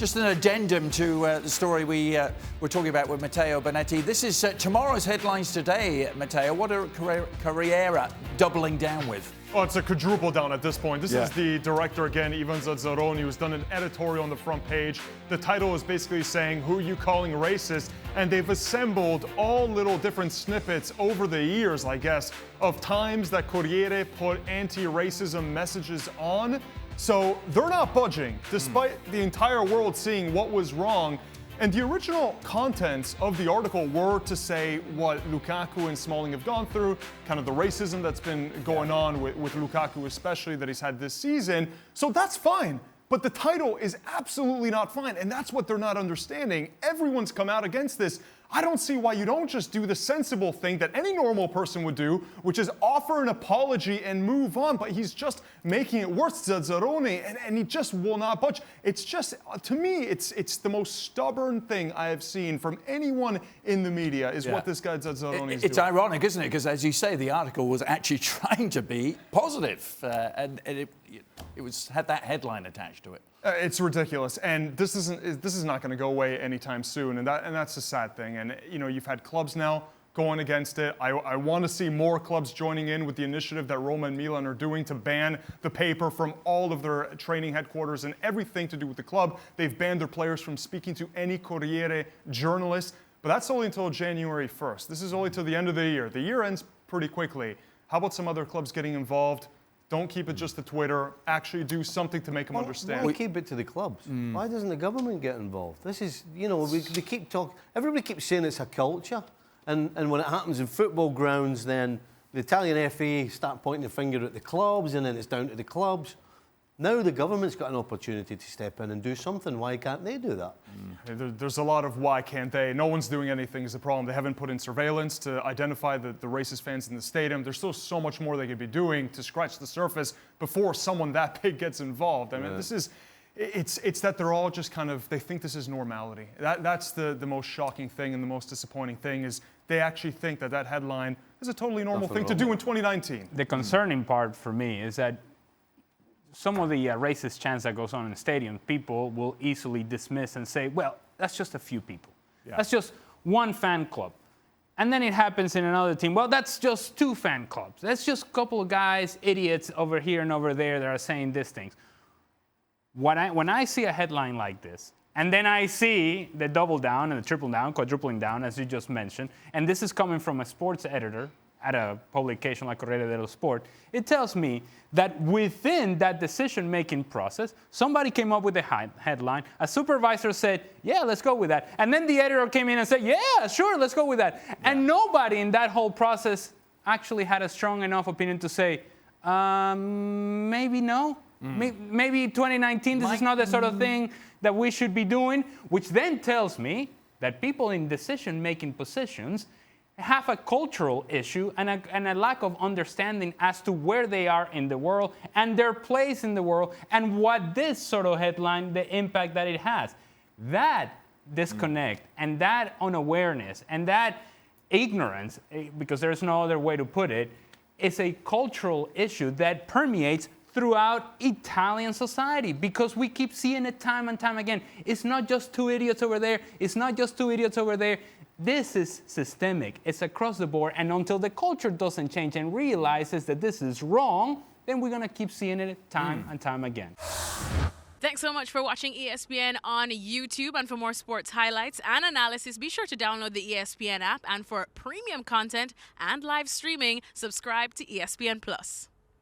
Just an addendum to the story we were talking about with Matteo Bonetti. This is tomorrow's headlines today, Matteo. What are Corriere doubling down with? Oh, it's a quadruple down at this point. This is the director again, Ivan Zazzaroni, who's done an editorial on the front page. The title is basically saying, who are you calling racist? And they've assembled all little different snippets over the years, I guess, of times that Corriere put anti-racism messages on. So they're not budging, despite the entire world seeing what was wrong. And the original contents of the article were to say what Lukaku and Smalling have gone through, kind of the racism that's been going on with Lukaku especially that he's had this season. So that's fine. But the title is absolutely not fine, and that's what they're not understanding. Everyone's come out against this. I don't see why you don't just do the sensible thing that any normal person would do, which is offer an apology and move on. But he's just making it worse, Zazzaroni, and he just will not budge. It's just, to me, it's the most stubborn thing I have seen from anyone in the media is what this guy Zazzaroni is doing. It's ironic, isn't it? Because as you say, the article was actually trying to be positive, and it had that headline attached to it. It's ridiculous, and this is not going to go away anytime soon, and that's a sad thing. And you know, you've had clubs now going against it. I want to see more clubs joining in with the initiative that Roma and Milan are doing to ban the paper from all of their training headquarters and everything to do with the club. They've banned their players from speaking to any Corriere journalist, but that's only until January 1st. This is only till the end of the year. The year ends pretty quickly. How about some other clubs getting involved? Don't keep it just to Twitter. Actually do something to make them understand. Why keep it to the clubs? Why doesn't the government get involved? This is, you know, we keep talking. Everybody keeps saying it's a culture. And when it happens in football grounds, then the Italian FA start pointing the finger at the clubs, and then it's down to the clubs. Now the government's got an opportunity to step in and do something. Why can't they do that? There's a lot of why can't they. No one's doing anything is the problem. They haven't put in surveillance to identify the racist fans in the stadium. There's still so much more they could be doing to scratch the surface before someone that big gets involved. I mean, it's that they're all just kind of, they think this is normality. That's the most shocking thing and the most disappointing thing is they actually think that headline is a totally normal thing to do in 2019. The concerning part for me is that some of the racist chants that goes on in the stadium, people will easily dismiss and say, well, that's just a few people. Yeah. That's just one fan club. And then it happens in another team. Well, that's just two fan clubs. That's just a couple of guys, idiots over here and over there that are saying these things. When I see a headline like this, and then I see the double down and the triple down, quadrupling down, as you just mentioned, and this is coming from a sports editor at a publication like Corriere dello Sport, it tells me that within that decision-making process, somebody came up with a headline, a supervisor said, yeah, let's go with that. And then the editor came in and said, yeah, sure, let's go with that. Yeah. And nobody in that whole process actually had a strong enough opinion to say, maybe no. Maybe 2019, this is not the sort of thing that we should be doing, which then tells me that people in decision-making positions have a cultural issue and a lack of understanding as to where they are in the world and their place in the world and what this sort of headline, the impact that it has. That disconnect and that unawareness and that ignorance, because there's no other way to put it, is a cultural issue that permeates throughout Italian society because we keep seeing it time and time again. It's not just two idiots over there. It's not just two idiots over there. This is systemic. It's across the board. And until the culture doesn't change and realizes that this is wrong, then we're going to keep seeing it time and time again. Thanks so much for watching ESPN on YouTube. And for more sports highlights and analysis, be sure to download the ESPN app. And for premium content and live streaming, subscribe to ESPN Plus.